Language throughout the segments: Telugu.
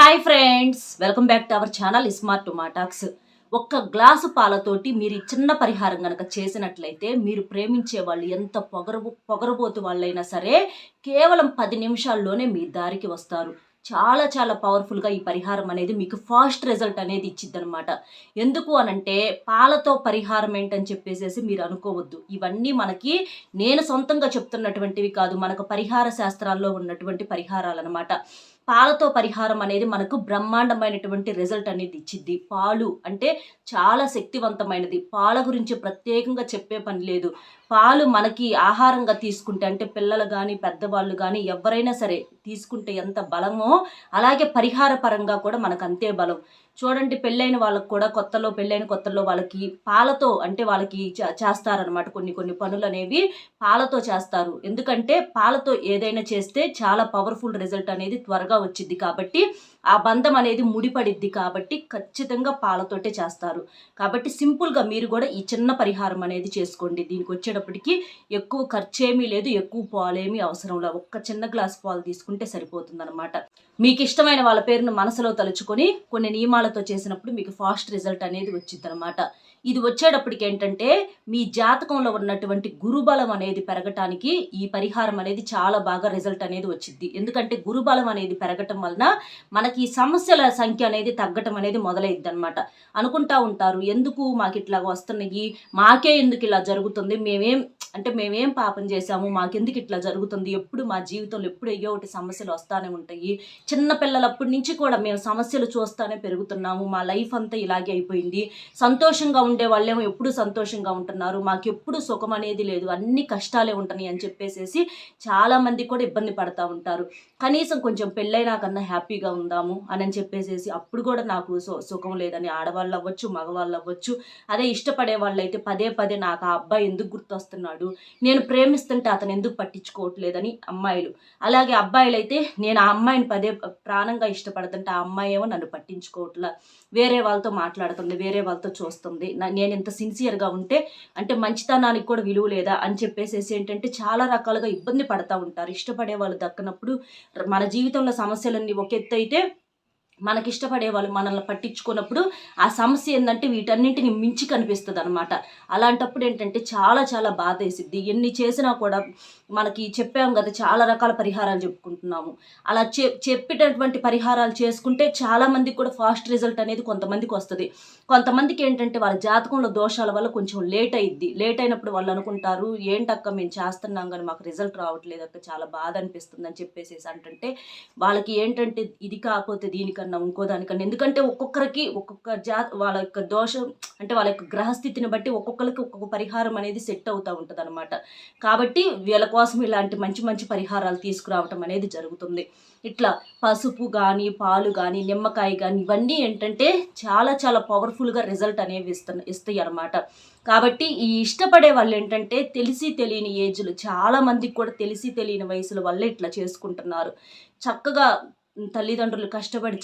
Hi friends, welcome back to our channel smart talks. ఒక్క గ్లాసు పాలతోటి మీరు ఈ చిన్న పరిహారం కనుక చేసినట్లయితే మీరు ప్రేమించే వాళ్ళు ఎంత పొగరబోతు వాళ్ళైనా సరే కేవలం 10 నిమిషాల్లోనే మీ దారికి వస్తారు. చాలా చాలా పవర్ఫుల్గా ఈ పరిహారం అనేది మీకు ఫాస్ట్ రిజల్ట్ అనేది ఇచ్చిద్ది అనమాట. ఎందుకు అనంటే పాలతో పరిహారం ఏంటని చెప్పేసి మీరు అనుకోవద్దు. ఇవన్నీ మనకి నేను సొంతంగా చెప్తున్నటువంటివి కాదు, మనకు పరిహార శాస్త్రాల్లో ఉన్నటువంటి పరిహారాలు అనమాట. పాలతో పరిహారం అనేది మనకు బ్రహ్మాండమైనటువంటి రిజల్ట్ అనేది ఇచ్చిద్ది. పాలు అంటే చాలా శక్తివంతమైనది. పాల గురించి ప్రత్యేకంగా చెప్పే పని లేదు. పాలు మనకి ఆహారంగా తీసుకుంటే అంటే పిల్లలు కానీ పెద్దవాళ్ళు కానీ ఎవరైనా సరే తీసుకుంటే ఎంత బలమో అలాగే పరిహార పరంగా కూడా మనకు అంతే బలం. చూడండి, పెళ్ళైన వాళ్ళకు కూడా పెళ్ళైన కొత్తలో వాళ్ళకి పాలతో అంటే వాళ్ళకి చేస్తారనమాట. కొన్ని పనులు అనేవి పాలతో చేస్తారు. ఎందుకంటే పాలతో ఏదైనా చేస్తే చాలా పవర్ఫుల్ రిజల్ట్ అనేది త్వరగా వచ్చింది కాబట్టి ఆ బంధం అనేది ముడిపడిద్ది కాబట్టి ఖచ్చితంగా పాలతోటే చేస్తారు. కాబట్టి సింపుల్గా మీరు కూడా ఈ చిన్న పరిహారం అనేది చేసుకోండి. దీనికి వచ్చేటప్పటికి ఎక్కువ ఖర్చేమీ లేదు, ఎక్కువ పాలేమీ అవసరం లేదు. ఒక్క చిన్న గ్లాస్ పాలు తీసుకుంటే సరిపోతుంది అనమాట. మీకు ఇష్టమైన వాళ్ళ పేరును మనసులో తలుచుకొని కొన్ని నియమాలతో చేసినప్పుడు మీకు ఫాస్ట్ రిజల్ట్ అనేది వచ్చింది అనమాట. ఇది వచ్చేటప్పటికి ఏంటంటే మీ జాతకంలో ఉన్నటువంటి గురుబలం అనేది పెరగటానికి ఈ పరిహారం అనేది చాలా బాగా రిజల్ట్ అనేది వచ్చింది. ఎందుకంటే గురుబలం అనేది పెరగటం వలన మనకి సమస్యల సంఖ్య అనేది తగ్గటం అనేది మొదలైద్ది అనమాట. అనుకుంటా ఉంటారు, ఎందుకు మాకు ఇట్లా వస్తున్నాయి, మాకే ఎందుకు ఇలా జరుగుతుంది, మేమేం పాపం చేశాము, మాకెందుకు ఇట్లా జరుగుతుంది, ఎప్పుడు మా జీవితంలో ఎప్పుడు అయ్యో ఒకటి సమస్యలు వస్తానే ఉంటాయి, చిన్న పిల్లలప్పటి నుంచి కూడా మేము సమస్యలు చూస్తానే పెరుగుతున్నాము, మా లైఫ్ అంతా ఇలాగే అయిపోయింది, సంతోషంగా ఉండే వాళ్ళేమో ఎప్పుడు సంతోషంగా ఉంటున్నారు, మాకు ఎప్పుడు సుఖం అనేది లేదు, అన్ని కష్టాలే ఉంటున్నాయి అని చెప్పేసి చాలా మంది కూడా ఇబ్బంది పడతా ఉంటారు. కనీసం కొంచెం పెళ్ళైనా కన్నా హ్యాపీగా ఉందాము అని చెప్పేసి అప్పుడు కూడా నాకు సుఖం లేదని ఆడవాళ్ళు అవ్వచ్చు మగవాళ్ళు అవ్వచ్చు. అదే ఇష్టపడే వాళ్ళు అయితే పదే పదే నాకు ఆ అబ్బాయి ఎందుకు గుర్తొస్తున్నాడు, నేను ప్రేమిస్తుంటే అతను ఎందుకు పట్టించుకోవట్లేదని అమ్మాయిలు. అలాగే అబ్బాయిలు అయితే నేను ఆ అమ్మాయిని పదే ప్రాణంగా ఇష్టపడుతుంటే ఆ అమ్మాయి ఏమో నన్ను పట్టించుకోవట్లా, వేరే వాళ్ళతో మాట్లాడుతుంది, వేరే వాళ్ళతో చూస్తుంది, నేను ఇంత సిన్సియర్గా ఉంటే అంటే మంచితనానికి కూడా విలువ లేదా అని చెప్పేసి ఏంటంటే చాలా రకాలుగా ఇబ్బంది పడతా ఉంటారు. ఇష్టపడే వాళ్ళు దక్కనప్పుడు మన జీవితంలో సమస్యలన్నీ ఒక ఎత్తు అయితే మనకిష్టపడే వాళ్ళు మనల్ని పట్టించుకున్నప్పుడు ఆ సమస్య ఏంటంటే వీటన్నింటిని మించి కనిపిస్తుంది అనమాట. అలాంటప్పుడు ఏంటంటే చాలా చాలా బాధ వేసిద్ది. ఎన్ని చేసినా కూడా మనకి చెప్పాం కదా, చాలా రకాల పరిహారాలు చెప్పుకుంటున్నాము. అలా చెప్పేటటువంటి పరిహారాలు చేసుకుంటే చాలామందికి కూడా ఫాస్ట్ రిజల్ట్ అనేది కొంతమందికి వస్తుంది. కొంతమందికి ఏంటంటే వాళ్ళ జాతకంలో దోషాల వల్ల కొంచెం లేట్ అయ్యిద్ది. లేట్ అయినప్పుడు వాళ్ళు అనుకుంటారు, ఏంటక్క మేము చేస్తున్నాం కానీ మాకు రిజల్ట్ రావట్లేదు అక్క, చాలా బాధ అనిపిస్తుంది అని చెప్పేసి అంటే వాళ్ళకి ఏంటంటే ఇది కాకపోతే దీనికన్నా ఇంకో దానికన్నా, ఎందుకంటే ఒక్కొక్కరికి ఒక్కొక్క వాళ్ళ యొక్క దోషం అంటే వాళ్ళ యొక్క గ్రహస్థితిని బట్టి ఒక్కొక్కరికి ఒక్కొక్క పరిహారం అనేది సెట్ అవుతూ ఉంటుంది అనమాట. కాబట్టి వీళ్ళ కోసం ఇలాంటి మంచి మంచి పరిహారాలు తీసుకురావటం అనేది జరుగుతుంది. ఇట్లా పసుపు కానీ పాలు కానీ నిమ్మకాయ కానీ ఇవన్నీ ఏంటంటే చాలా చాలా పవర్ఫుల్గా రిజల్ట్ అనేవి ఇస్తాయి అనమాట. కాబట్టి ఈ ఇష్టపడే వాళ్ళు ఏంటంటే తెలిసి తెలియని ఏజ్లు చాలా మందికి కూడా తెలిసి తెలియని వయసుల వల్ల ఇట్లా చేసుకుంటున్నారు. చక్కగా తల్లిదండ్రులు కష్టపడి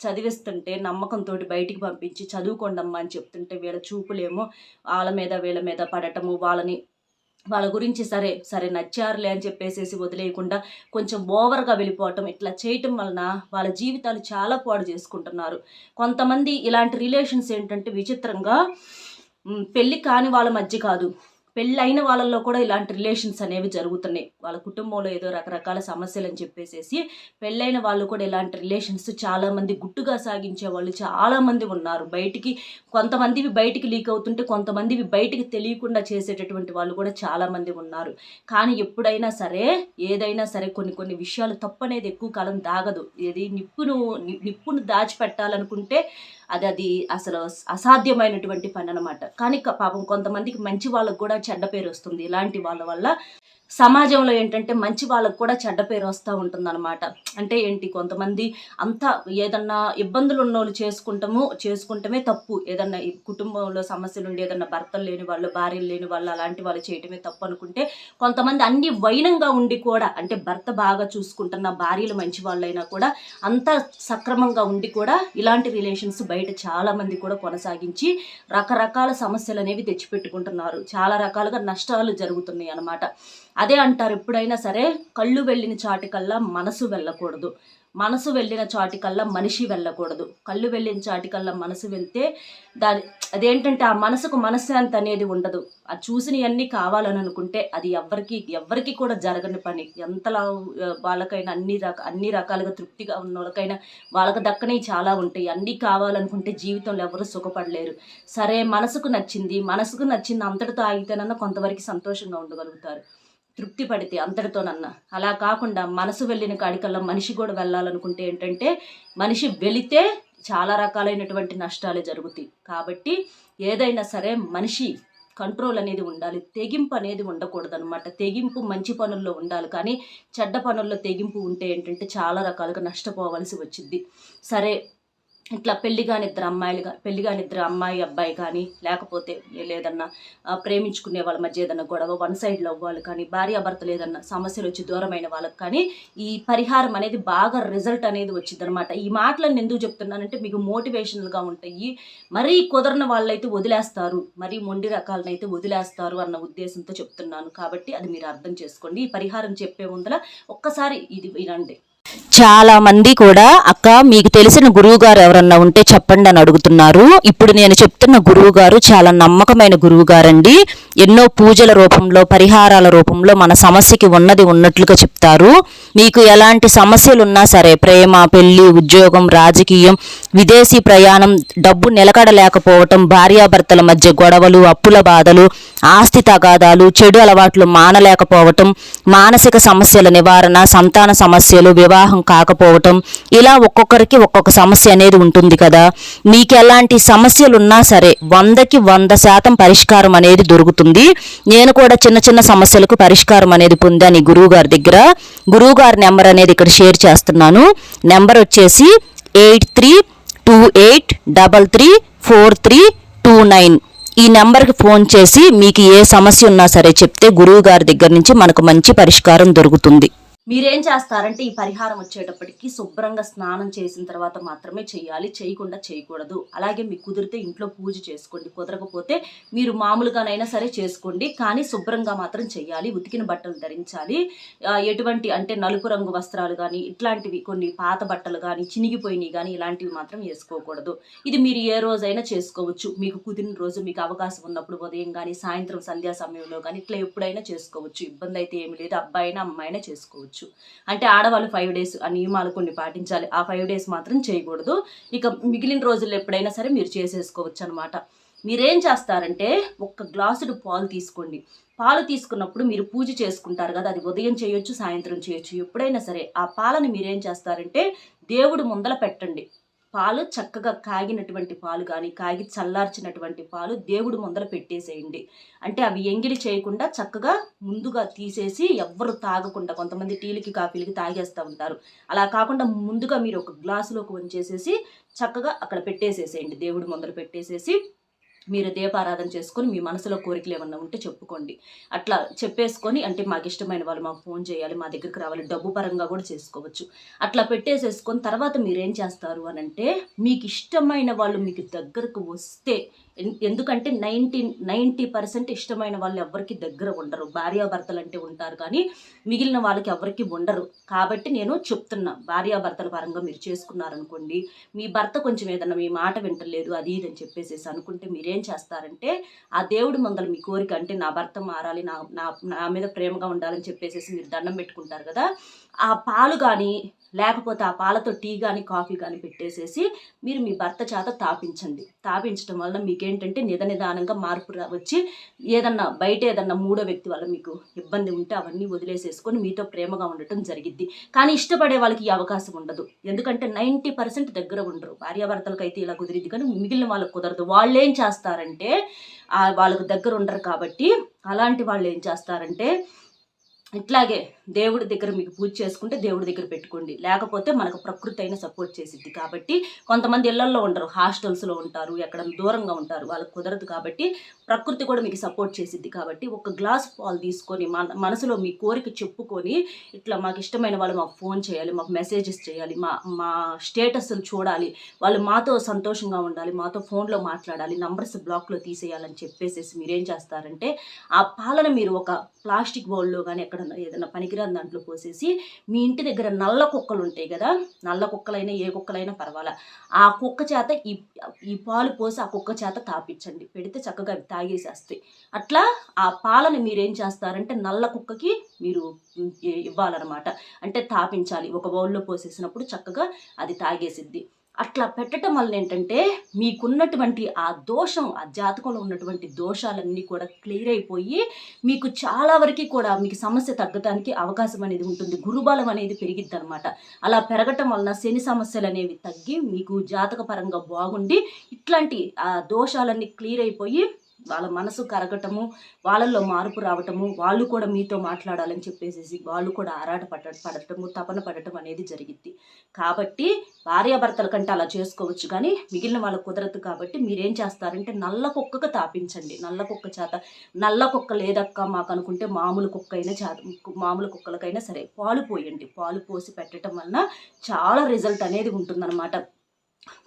చదివిస్తుంటే నమ్మకంతో బయటికి పంపించి చదువుకోండమ్మా అని చెప్తుంటే వీళ్ళ చూపులేమో వీళ్ళ మీద పడటము, వాళ్ళ గురించి సరే నచ్చారులే అని చెప్పేసి వదిలేయకుండా కొంచెం ఓవర్గా వెళ్ళిపోవటం, ఇట్లా చేయటం వలన వాళ్ళ జీవితాలు చాలా పాడు చేసుకుంటున్నారు. కొంతమంది ఇలాంటి రిలేషన్స్ ఏంటంటే విచిత్రంగా పెళ్ళి కాని వాళ్ళ మధ్య కాదు, పెళ్ళైన వాళ్ళల్లో కూడా ఇలాంటి రిలేషన్స్ అనేవి జరుగుతున్నాయి. వాళ్ళ కుటుంబంలో ఏదో రకరకాల సమస్యలు అని చెప్పేసి పెళ్ళైన వాళ్ళు కూడా ఇలాంటి రిలేషన్స్ చాలామంది గుట్టుగా సాగించే వాళ్ళు చాలామంది ఉన్నారు. కొంతమందివి బయటికి లీక్ అవుతుంటే కొంతమందివి బయటికి తెలియకుండా చేసేటటువంటి వాళ్ళు కూడా చాలామంది ఉన్నారు. కానీ ఎప్పుడైనా సరే ఏదైనా సరే కొన్ని విషయాలు తప్పు అనేది ఎక్కువ కాలం దాగదు. ఏది నిప్పును దాచిపెట్టాలనుకుంటే అది అసలు అసాధ్యమైనటువంటి పని అనమాట. కానీ పాపం కొంతమందికి మంచి వాళ్ళకు కూడా చెడ్డ పేరు వస్తుంది. ఇలాంటి వాళ్ళ వల్ల సమాజంలో ఏంటంటే మంచి వాళ్ళకు కూడా చెడ్డ పేరు వస్తూ ఉంటుందన్నమాట. అంటే ఏంటి, కొంతమంది అంతా ఏదన్నా ఇబ్బందులు ఉన్నోళ్ళు చేసుకుంటమే తప్పు. ఏదన్నా కుటుంబంలో సమస్యలు ఉండి ఏదన్నా భర్తలు లేని వాళ్ళు భార్యలు లేని వాళ్ళు అలాంటి వాళ్ళు చేయటమే తప్పు అనుకుంటే, కొంతమంది అన్ని వైనంగా ఉండి కూడా అంటే భర్త బాగా చూసుకుంటున్న భార్యలు మంచి వాళ్ళైనా కూడా అంతా సక్రమంగా ఉండి కూడా ఇలాంటి రిలేషన్స్ బయట చాలా మంది కూడా కొనసాగించి రకరకాల సమస్యలు అనేవి తెచ్చిపెట్టుకుంటున్నారు. చాలా రకాలుగా నష్టాలు జరుగుతున్నాయి అన్నమాట. అదే అంటారు, ఎప్పుడైనా సరే కళ్ళు వెళ్ళిన చాటుకల్లా మనసు వెళ్ళకూడదు. మనసు వెళ్ళిన చాటికల్లా మనిషి వెళ్ళకూడదు. కళ్ళు వెళ్ళిన చాటికల్లా మనసు వెళ్తే అదేంటంటే ఆ మనసుకు మనశ్శాంతి అనేది ఉండదు. అది చూసినవన్నీ కావాలని అనుకుంటే అది ఎవ్వరికి కూడా జరగని పని. ఎంతలా వాళ్ళకైనా అన్ని రకాలుగా తృప్తిగా ఉన్న వాళ్ళకైనా వాళ్ళకి దక్కనే చాలా ఉంటాయి. అన్నీ కావాలనుకుంటే జీవితంలో ఎవరు సుఖపడలేరు. సరే మనసుకు నచ్చింది అంతటితో ఆగితేనన్నా కొంతవరకు సంతోషంగా ఉండగలుగుతారు, తృప్తి పడితే అంతటితోనన్నా. అలా కాకుండా మనసు వెళ్ళిన కాడికల్లా మనిషి కూడా వెళ్ళాలనుకుంటే ఏంటంటే మనిషి వెళితే చాలా రకాలైనటువంటి నష్టాలు జరుగుతాయి. కాబట్టి ఏదైనా సరే మనిషి కంట్రోల్ అనేది ఉండాలి, తెగింపు అనేది ఉండకూడదు అనమాట. తెగింపు మంచి పనుల్లో ఉండాలి, కానీ చెడ్డ పనుల్లో తెగింపు ఉంటే ఏంటంటే చాలా రకాలుగా నష్టపోవలసి వచ్చింది. సరే ఇట్లా పెళ్లి కాని ఇద్దరు అమ్మాయి అబ్బాయి కానీ, లేకపోతే లేదన్నా ప్రేమించుకునే వాళ్ళ మధ్య ఏదన్నా గొడవ, వన్ సైడ్ లవ్ వాళ్ళు కానీ, భార్యాభర్తలు ఏదన్నా సమస్యలు వచ్చి దూరమైన వాళ్ళకి కానీ ఈ పరిహారం అనేది బాగా రిజల్ట్ అనేది వచ్చింది అనమాట. ఈ మాటలను ఎందుకు చెప్తున్నానంటే మీకు మోటివేషనల్గా ఉంటాయి. మరీ కుదరని వాళ్ళైతే వదిలేస్తారు, మరీ మొండి రకాలనైతే వదిలేస్తారు అన్న ఉద్దేశంతో చెప్తున్నాను. కాబట్టి అది మీరు అర్థం చేసుకోండి. ఈ పరిహారం చెప్పే ముందర ఒక్కసారి ఇది వినండి. చాలా మంది కూడా అక్క మీకు తెలిసిన గురువు గారు ఎవరన్నా ఉంటే చెప్పండి అని అడుగుతున్నారు. ఇప్పుడు నేను చెప్తున్న గురువు గారు చాలా నమ్మకమైన గురువు గారండి. ఎన్నో పూజల రూపంలో, పరిహారాల రూపంలో మన సమస్యకి ఉన్నది ఉన్నట్లుగా చెప్తారు. మీకు ఎలాంటి సమస్యలు ఉన్నా సరే, ప్రేమ, పెళ్లి, ఉద్యోగం, రాజకీయం, విదేశీ ప్రయాణం, డబ్బు నిలకడలేకపోవటం, భార్యాభర్తల మధ్య గొడవలు, అప్పుల బాధలు, ఆస్తి తగాదాలు, చెడు అలవాట్లు మానలేకపోవటం, మానసిక సమస్యల నివారణ, సంతాన సమస్యలు, వివాహం కాకపోవటం, ఇలా ఒక్కొక్కరికి ఒక్కొక్క సమస్య అనేది ఉంటుంది కదా. మీకు ఎలాంటి సమస్యలు ఉన్నా సరే 100కి 100% పరిష్కారం అనేది దొరుకుతుంది. నేను కూడా చిన్న చిన్న సమస్యలకు పరిష్కారం అనేది పొందాను ఈ గురువు గారి దగ్గర. గురువు గారి నెంబర్ అనేది ఇక్కడ షేర్ చేస్తున్నాను. నెంబర్ వచ్చేసి 8328334329. ఈ నెంబర్కి ఫోన్ చేసి మీకు ఏ సమస్య ఉన్నా సరే చెప్తే గురువు గారి దగ్గర నుంచి మనకు మంచి పరిష్కారం దొరుకుతుంది. మీరేం చేస్తారంటే ఈ పరిహారం వచ్చేటప్పటికి శుభ్రంగా స్నానం చేసిన తర్వాత మాత్రమే చేయాలి, చేయకుండా చేయకూడదు. అలాగే మీకు కుదిరితే ఇంట్లో పూజ చేసుకోండి, కుదరకపోతే మీరు మామూలుగానైనా సరే చేసుకోండి, కానీ శుభ్రంగా మాత్రం చేయాలి. ఉతికిన బట్టలు ధరించాలి. ఎటువంటి అంటే నలుపు రంగు వస్త్రాలు కానీ, ఇట్లాంటివి కొన్ని పాత బట్టలు కానీ, చినిగిపోయినవి కానీ ఇలాంటివి మాత్రం వేసుకోకూడదు. ఇది మీరు ఏ రోజైనా చేసుకోవచ్చు, మీకు కుదిరిన రోజు, మీకు అవకాశం ఉన్నప్పుడు ఉదయం కానీ, సాయంత్రం సంధ్యా సమయంలో కానీ, ఇట్లా ఎప్పుడైనా చేసుకోవచ్చు. ఇబ్బంది అయితే ఏమి లేదు, అబ్బాయి అయినా అమ్మాయి అయినా చేసుకోవచ్చు. అంటే ఆడవాళ్ళు 5 days ఆ నియమాలు కొన్ని పాటించాలి. ఆ 5 days మాత్రం చేయకూడదు. ఇక మిగిలిన రోజుల్లో ఎప్పుడైనా సరే మీరు చేసేసుకోవచ్చు అనమాట. మీరేం చేస్తారంటే 1 గ్లాసుడు పాలు తీసుకోండి. పాలు తీసుకున్నప్పుడు మీరు పూజ చేసుకుంటారు కదా, అది ఉదయం చేయొచ్చు, సాయంత్రం చేయొచ్చు, ఎప్పుడైనా సరే. ఆ పాలని మీరేం చేస్తారంటే దేవుడు ముందల పెట్టండి. పాలు చక్కగా కాగినటువంటి పాలు కానీ, కాగి చల్లార్చినటువంటి పాలు దేవుడు ముందర పెట్టేసేయండి. అంటే అవి ఎంగిలి చేయకుండా చక్కగా ముందుగా తీసేసి ఎవ్వరు తాగకుండా, కొంతమంది టీలకి కాఫీలకి తాగేస్తూ ఉంటారు, అలా కాకుండా ముందుగా మీరు 1 గ్లాసులోకి వంచేసేసి చక్కగా అక్కడ పెట్టేసేసేయండి. దేవుడు ముందర పెట్టేసేసి మీరు దీపారాధన చేసుకొని మీ మనసులో కోరికలు ఏమన్నా ఉంటే చెప్పుకోండి. అట్లా చెప్పేసుకొని, అంటే మాకు ఇష్టమైన వాళ్ళు మాకు ఫోన్ చేయాలి, మా దగ్గరికి రావాలి, డబ్బు పరంగా కూడా చేసుకోవచ్చు. అట్లా పెట్టేసేసుకొని తర్వాత మీరేం చేస్తారు అని అంటే, మీకు ఇష్టమైన వాళ్ళు మీకు దగ్గరకు వస్తే, ఎందుకంటే 90% ఇష్టమైన వాళ్ళు ఎవరికి దగ్గర ఉండరు. భార్యాభర్తలు అంటే ఉంటారు కానీ మిగిలిన వాళ్ళకి ఎవరికి ఉండరు. కాబట్టి నేను చెప్తున్నా, భార్యాభర్తల పరంగా మీరు చేసుకున్నారనుకోండి, మీ భర్త కొంచెం ఏదన్నా మీ మాట వింటలేదు అది ఇది అని చెప్పేసి అనుకుంటే మీరేం చేస్తారంటే, ఆ దేవుడి ముందర మీ కోరిక, అంటే నా భర్త మారాలి, నా మీద ప్రేమగా ఉండాలని చెప్పేసి మీరు దండం పెట్టుకుంటారు కదా, ఆ పాలు కానీ లేకపోతే ఆ పాలతో టీ కానీ కాఫీ కానీ పెట్టేసేసి మీరు మీ భర్త చేత తాపించండి. తాపించడం వల్ల మీకేంటంటే నిదానంగా మార్పు వచ్చి ఏదన్నా బయట ఏదన్నా 3వ వ్యక్తి వల్ల మీకు ఇబ్బంది ఉంటే అవన్నీ వదిలేసేసుకొని మీతో ప్రేమగా ఉండటం జరిగిద్ది. కానీ ఇష్టపడే వాళ్ళకి ఈ అవకాశం ఉండదు, ఎందుకంటే 90% దగ్గర ఉండరు. భార్యాభర్తలకు అయితే ఇలా కుదిరిద్ది కానీ మిగిలిన వాళ్ళకి కుదరదు. వాళ్ళు ఏం చేస్తారంటే, వాళ్ళకు దగ్గర ఉండరు కాబట్టి అలాంటి వాళ్ళు ఏం చేస్తారంటే, ఇట్లాగే దేవుడి దగ్గర మీకు పూజ చేసుకుంటే దేవుడి దగ్గర పెట్టుకోండి, లేకపోతే మనకు ప్రకృతి అయినా సపోర్ట్ చేసిద్ది. కాబట్టి కొంతమంది ఇళ్లల్లో ఉండరు, హాస్టల్స్లో ఉంటారు, ఎక్కడ దూరంగా ఉంటారు, వాళ్ళకి కుదరదు. కాబట్టి ప్రకృతి కూడా మీకు సపోర్ట్ చేసిద్ది. కాబట్టి 1 గ్లాస్ పాలు తీసుకొని మనసులో మీ కోరిక చెప్పుకొని, ఇట్లా మాకు ఇష్టమైన వాళ్ళు మాకు ఫోన్ చేయాలి, మాకు మెసేజెస్ చేయాలి, మా స్టేటస్లు చూడాలి, వాళ్ళు మాతో సంతోషంగా ఉండాలి, మాతో ఫోన్లో మాట్లాడాలి, నంబర్స్ బ్లాక్లో తీసేయాలని చెప్పేసి మీరేం చేస్తారంటే, ఆ పాలను మీరు ఒక ప్లాస్టిక్ బౌల్లో కానీ ఎక్కడన్నా ఏదైనా పనికి పనికిరాని దాంట్లో పోసేసి మీ ఇంటి దగ్గర నల్ల కుక్కలు ఉంటాయి కదా, నల్ల కుక్కలైనా ఏ కుక్కలైనా పర్వాలా, ఆ కుక్క చేత ఈ పాలు పోసి ఆ కుక్క చేత తాపించండి. పెడితే చక్కగా అవి తాగేసేస్తాయి. అట్లా ఆ పాలను మీరేం చేస్తారంటే నల్ల కుక్కకి మీరు ఇవ్వాలన్నమాట. అంటే తాపించాలి. ఒక బౌల్లో పోసేసినప్పుడు చక్కగా అది తాగేసిద్ది. అట్లా పెట్టడం వల్ల ఏంటంటే మీకున్నటువంటి ఆ దోషం, ఆ జాతకంలో ఉన్నటువంటి దోషాలన్నీ కూడా క్లియర్ అయిపోయి మీకు చాలా వరకు కూడా మీకు సమస్య తగ్గడానికి అవకాశం అనేది ఉంటుంది. గురుబలం అనేది పెరిగిద్ది అనమాట. అలా పెరగటం వలన శని సమస్యలు అనేవి తగ్గి మీకు జాతక పరంగా బాగుండి ఇట్లాంటి ఆ దోషాలన్నీ క్లియర్ అయిపోయి వాళ్ళ మనసు కరగటము, వాళ్ళల్లో మార్పు రావటము, వాళ్ళు కూడా మీతో మాట్లాడాలని చెప్పేసి వాళ్ళు కూడా పడటము, తపన పడటం అనేది జరిగిద్ది. కాబట్టి భార్యాభర్తల కంటే అలా చేసుకోవచ్చు, కానీ మిగిలిన వాళ్ళకు కుదరదు. కాబట్టి మీరేం చేస్తారంటే నల్ల కుక్కకు తాపించండి. నల్ల కుక్క చేత, నల్ల కుక్క లేదక్క మాకు అనుకుంటే మామూలు కుక్కలకైనా సరే పాలు పోయండి. పాలు పోసి పెట్టడం వలన చాలా రిజల్ట్ అనేది ఉంటుందన్నమాట.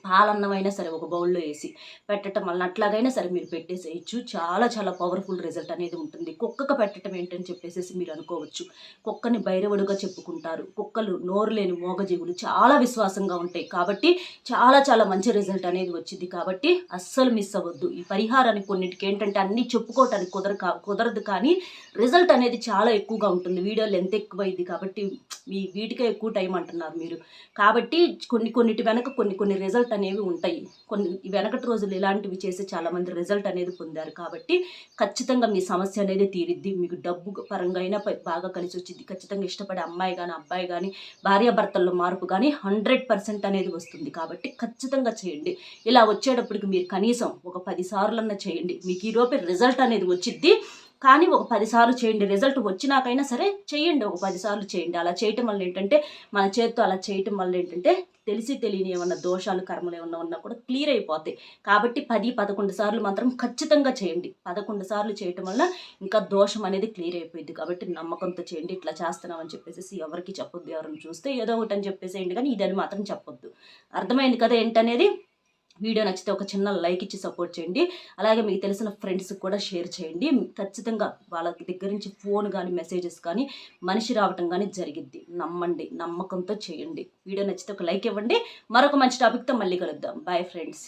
పాలన్నమైనా సరే ఒక బౌల్లో వేసి పెట్టడం వలన అట్లాగైనా సరే మీరు పెట్టేసేయచ్చు. చాలా చాలా పవర్ఫుల్ రిజల్ట్ అనేది ఉంటుంది. కుక్కకు పెట్టడం ఏంటని చెప్పేసి మీరు అనుకోవచ్చు. కుక్కని భైరవుడుగా చెప్పుకుంటారు. కుక్కలు నోరు లేని మోగజీవులు, చాలా విశ్వాసంగా ఉంటాయి. కాబట్టి చాలా చాలా మంచి రిజల్ట్ అనేది వచ్చింది. కాబట్టి అస్సలు మిస్ అవ్వద్దు. ఈ పరిహారాన్ని కొన్నిటికి ఏంటంటే అన్నీ చెప్పుకోవటానికి కుదరదు, కానీ రిజల్ట్ అనేది చాలా ఎక్కువగా ఉంటుంది. వీడియో లెంత్ ఎక్కువైంది కాబట్టి వీటికే ఎక్కువ టైం అంటున్నారు మీరు. కాబట్టి కొన్నిటి వెనక కొన్ని రిజల్ట్ అనేవి ఉంటాయి. వెనకటి రోజులు ఇలాంటివి చేసి చాలామంది రిజల్ట్ అనేది పొందారు. కాబట్టి ఖచ్చితంగా మీ సమస్య అనేది తీరిద్ది. మీకు డబ్బు పరంగా అయినా బాగా కలిసి వచ్చింది. ఖచ్చితంగా ఇష్టపడే అమ్మాయి కానీ అబ్బాయి కానీ భార్యాభర్తల్లో మార్పు కానీ 100% అనేది వస్తుంది. కాబట్టి ఖచ్చితంగా చేయండి. ఇలా వచ్చేటప్పటికి మీరు కనీసం ఒక 10 సార్లన్నా చేయండి. మీకు ఈరోపే రిజల్ట్ అనేది వచ్చిద్ది. కానీ ఒక 10 సార్లు చేయండి. రిజల్ట్ వచ్చినాకైనా సరే చేయండి. ఒక 10 సార్లు చేయండి. అలా చేయటం వల్ల ఏంటంటే మన చేత్తో అలా చేయటం వల్ల ఏంటంటే తెలిసి తెలియని ఏమన్నా దోషాలు, కర్మలు ఏమన్నా ఉన్నా కూడా క్లియర్ అయిపోతాయి. కాబట్టి 10-11 సార్లు మాత్రం ఖచ్చితంగా చేయండి. 11 సార్లు చేయటం వల్ల ఇంకా దోషం అనేది క్లియర్ అయిపోయింది. కాబట్టి నమ్మకంతో చేయండి. ఇట్లా చేస్తున్నామని చెప్పేసి ఎవరికి చెప్పొద్దు. ఎవరిని చూస్తే ఏదో ఒకటి అని చెప్పేసేయండి, కానీ ఇదని మాత్రం చెప్పొద్దు. అర్థమైంది కదా ఏంటనేది? వీడియో నచ్చితే ఒక చిన్న లైక్ ఇచ్చి సపోర్ట్ చేయండి. అలాగే మీకు తెలిసిన ఫ్రెండ్స్కి కూడా షేర్ చేయండి. ఖచ్చితంగా వాళ్ళ దగ్గర నుంచి ఫోన్ కానీ మెసేజెస్ కానీ మనిషి రావటం కానీ జరిగిద్ది. నమ్మండి, నమ్మకంతో చేయండి. వీడియో నచ్చితే ఒక లైక్ ఇవ్వండి. మరొక మంచి టాపిక్తో మళ్ళీ కలుద్దాం. Bye friends.